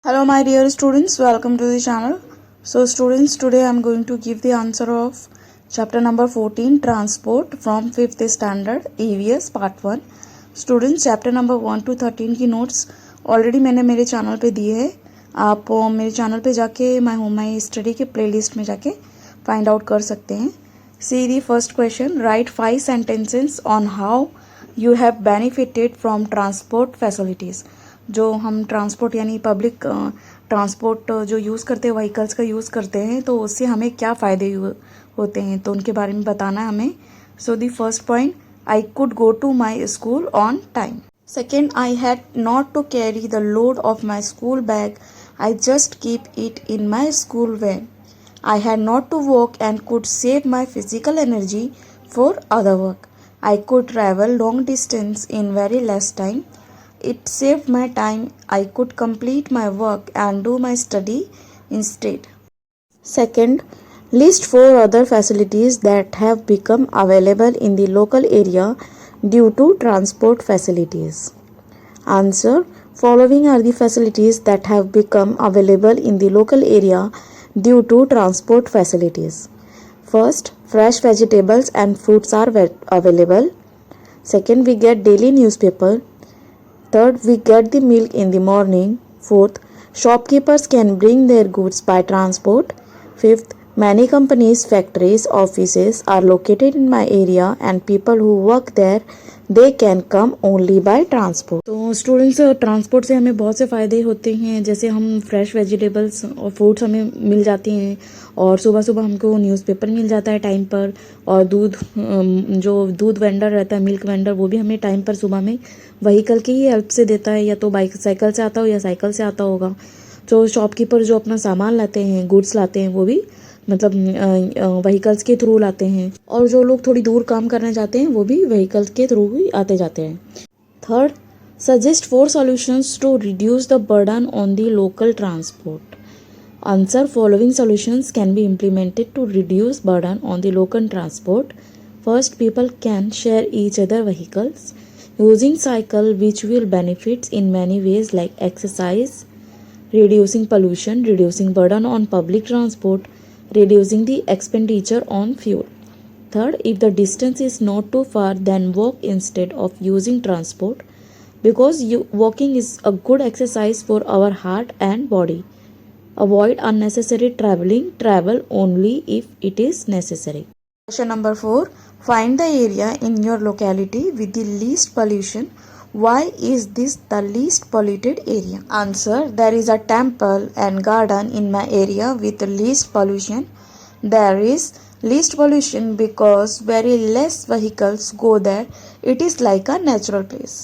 Hello my dear students, welcome to the channel. So students, today I am going to give the answer of chapter number 14 transport from 5th standard EVS part 1. Students, chapter number 1 to 13 की notes already मैंने मेरे channel पे दिए हैं. आप मेरे channel पे जाके my study के playlist में जाके find out कर सकते हैं. See the first question. Write 5 sentences on how you have benefited from transport facilities. जो हम ट्रांसपोर्ट यानी पब्लिक ट्रांसपोर्ट जो यूज़ करते हैं व्हीकल्स का यूज़ करते हैं तो उससे हमें क्या फ़ायदे होते हैं तो उनके बारे में बताना है हमें. So the first point, I could go to my school on time. Second, I had not to carry the load of my school bag, I just keep it in my school van. I had not to walk and could save my physical energy for other work. I could travel long distance in very less time. It saved my time. I could complete my work and do my study instead. Second, list 4 other facilities that have become available in the local area due to transport facilities. Answer: following are the facilities that have become available in the local area due to transport facilities. First, fresh vegetables and fruits are available. Second, we get daily newspaper. Third, we get the milk in the morning. Fourth, shopkeepers can bring their goods by transport. Fifth, many companies, factories, offices are located in my area and people who work there, they can come only by transport. तो students, transport से हमें बहुत से फ़ायदे होते हैं. जैसे हम फ्रेश वेजिटेबल्स और फ्रूट्स हमें मिल जाती हैं और सुबह सुबह हमको न्यूज़पेपर मिल जाता है टाइम पर. और दूध, जो दूध वेंडर रहता है, मिल्क वेंडर, वो भी हमें टाइम पर सुबह में व्हीकल की ही हेल्प से देता है. या तो बाइक साइकिल से आता हो या साइकिल से आता होगा. तो शॉपकीपर जो अपना सामान लाते हैं, गुड्स लाते हैं, वो भी मतलब व्हीकल्स के थ्रू लाते हैं. और जो लोग थोड़ी दूर काम करने जाते हैं वो भी व्हीकल्स के थ्रू ही आते जाते हैं. Third, suggest 4 solutions to reduce the burden on the local transport. Answer: following solutions can be implemented to reduce burden on the local transport. First, people can share each other vehicles using cycle, which will benefits in many ways like exercise, reducing pollution, reducing burden on public transport, reducing the expenditure on fuel. Third, if the distance is not too far, then walk instead of using transport, because walking is a good exercise for our heart and body. Avoid unnecessary traveling. Travel only if it is necessary. Question number 4. Find the area in your locality with the least pollution. Why is this the least polluted area? Answer: there is a temple and garden in my area with the least pollution. There is least pollution because very less vehicles go there. It is like a natural place.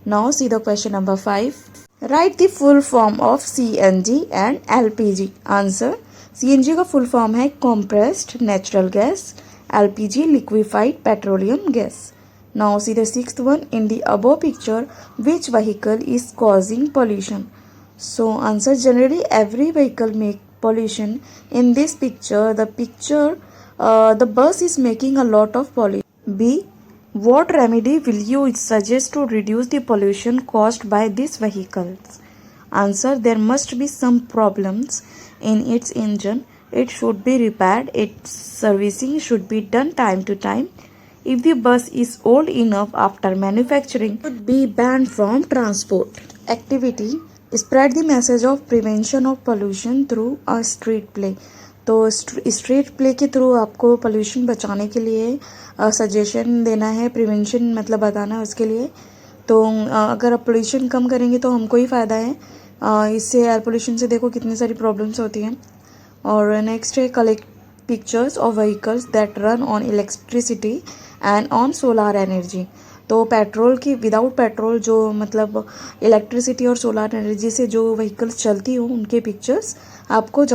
Now see the question number 5. Write the full form of CNG and LPG. Answer: CNG का full form है compressed natural gas, LPG liquefied petroleum gas. Now see the 6th one. In the above picture, which vehicle is causing pollution? So answer: generally every vehicle make pollution. In this picture, the bus is making a lot of pollution. B. What remedy will you suggest to reduce the pollution caused by these vehicles? Answer: there must be some problems in its engine. It should be repaired. Its servicing should be done time to time. If the bus is old enough after manufacturing, it should be banned from transport. Activity: spread the message of prevention of pollution through a street play. तो street play के through आपको pollution बचाने के लिए suggestion देना है, prevention मतलब बताना है उसके लिए. तो अगर आप पोल्यूशन कम करेंगे तो हमको ही फ़ायदा है. इससे एयर पोल्यूशन से देखो कितनी सारी प्रॉब्लम्स होती हैं. और नेक्स्ट है collect pictures of vehicles that run on electricity and on solar energy. तो पेट्रोल की विदाउट पेट्रोल जो मतलब इलेक्ट्रिसिटी और सोलार एनर्जी से जो व्हीकल्स चलती हो उनके पिक्चर्स आपको